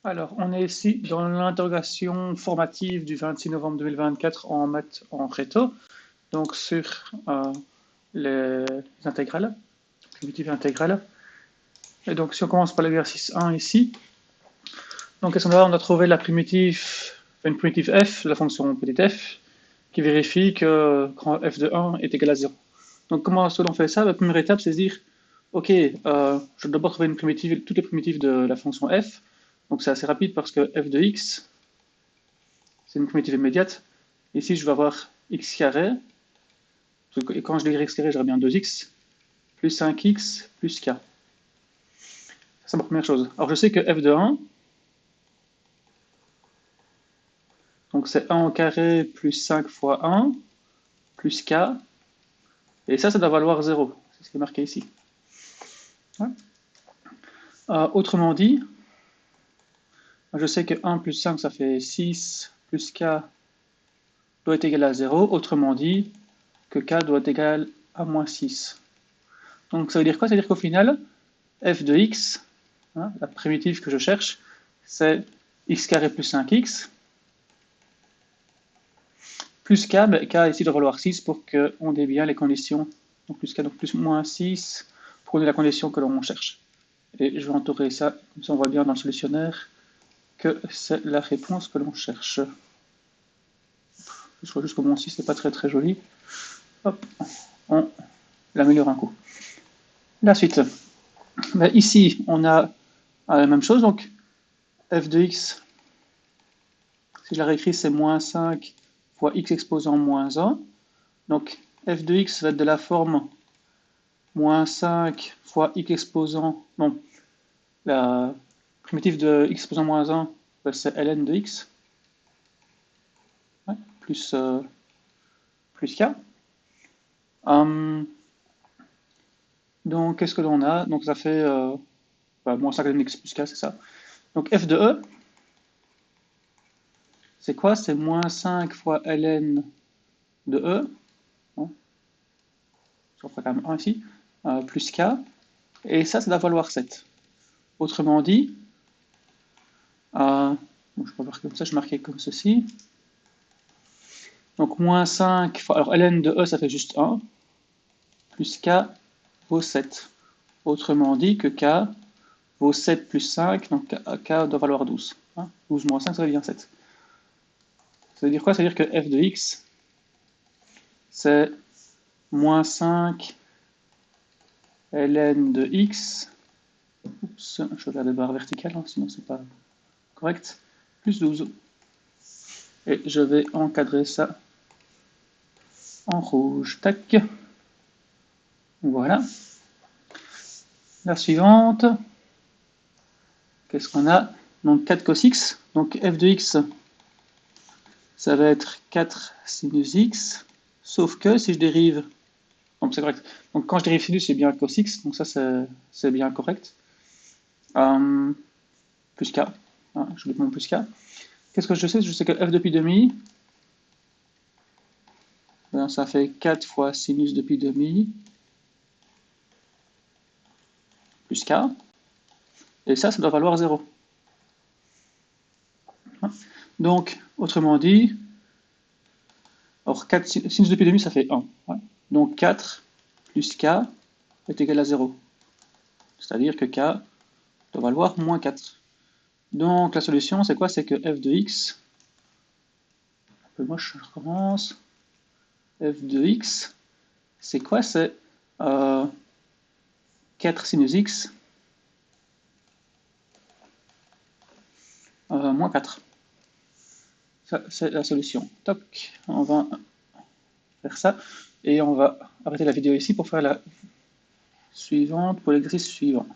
Alors, on est ici dans l'interrogation formative du 26 novembre 2024 en maths en réto, donc sur les intégrales, primitives intégrales. Et donc, si on commence par l'exercice 1 ici, donc qu'est-ce qu'on a? On a trouvé la primitive, une primitive f, la fonction petit f, qui vérifie que grand f de 1 est égal à 0. Donc, comment est-ce que l'on fait ça? La première étape, c'est de dire, ok, je dois d'abord trouver une primitive, toutes les primitives de la fonction f. Donc c'est assez rapide parce que f de x, c'est une primitive immédiate. Ici, je vais avoir x carré. Et quand je dirai x carré, j'aurai bien 2x plus 5x plus k. C'est ma première chose. Alors je sais que f de 1, donc c'est 1 au carré plus 5 fois 1 plus k. Et ça doit valoir 0. C'est ce qui est marqué ici. Ouais. Autrement dit, je sais que 1 plus 5, ça fait 6 plus k doit être égal à 0. Autrement dit, que k doit être égal à moins 6. Donc ça veut dire quoi? Ça veut dire qu'au final, f de x, hein, la primitive que je cherche, c'est x carré plus 5x, plus k, mais k ici doit valoir 6 pour qu'on ait bien les conditions. Donc plus k, donc plus moins 6, pour qu'on ait la condition que l'on cherche. Et je vais entourer ça, comme ça on voit bien dans le solutionnaire que c'est la réponse que l'on cherche. Je vois juste que mon 6 n'est pas très joli. Hop, on l'améliore un coup. La suite. Ben, ici, on a la même chose, donc f de x, si je la réécris, c'est moins 5 fois x exposant moins 1. Donc f de x va être de la forme moins 5 fois x exposant... Non, la primitive de x exposant moins 1, c'est ln de x, ouais, plus k. Donc qu'est-ce que l'on a? Donc ça fait moins 5 ln de x plus k, c'est ça. Donc f de e, c'est quoi? C'est moins 5 fois ln de e. Bon. On fera quand même 1 ici, plus k. Et ça doit valoir 7. Autrement dit, bon, je peux voir comme ça, je marquais comme ceci. Donc moins 5 fois, alors ln de e ça fait juste 1, plus k vaut 7. Autrement dit que k vaut 7 plus 5, donc k doit valoir 12. Hein, 12 moins 5, ça devient 7. Ça veut dire quoi? Ça veut dire que f de x, c'est moins 5 ln de x. Oups, je vais faire des barres verticales, hein, sinon c'est pas correct. Plus 12. Et je vais encadrer ça en rouge. Tac. Voilà. La suivante. Qu'est-ce qu'on a? Donc 4 cos x. Donc f de x, ça va être 4 sinus x. Sauf que si je dérive... Donc c'est correct. Donc quand je dérive sinus, c'est bien cos x. Donc ça, c'est bien correct. Plus k. Hein, j'oublie mon plus k. Qu'est-ce que je sais? Je sais que f de pi demi, ça fait 4 fois sinus de pi demi plus k. Et ça doit valoir 0. Donc, autrement dit, alors 4 sinus de pi demi, ça fait 1. Ouais. Donc 4 plus k est égal à 0. C'est-à-dire que k doit valoir moins 4. Donc la solution, c'est quoi? C'est que f de x, un peu moche, je recommence. F de x, c'est quoi? C'est 4 sinus x moins 4. Ça, c'est la solution. Toc, on va faire ça. Et on va arrêter la vidéo ici pour faire la suivante, pour l'exercice suivant.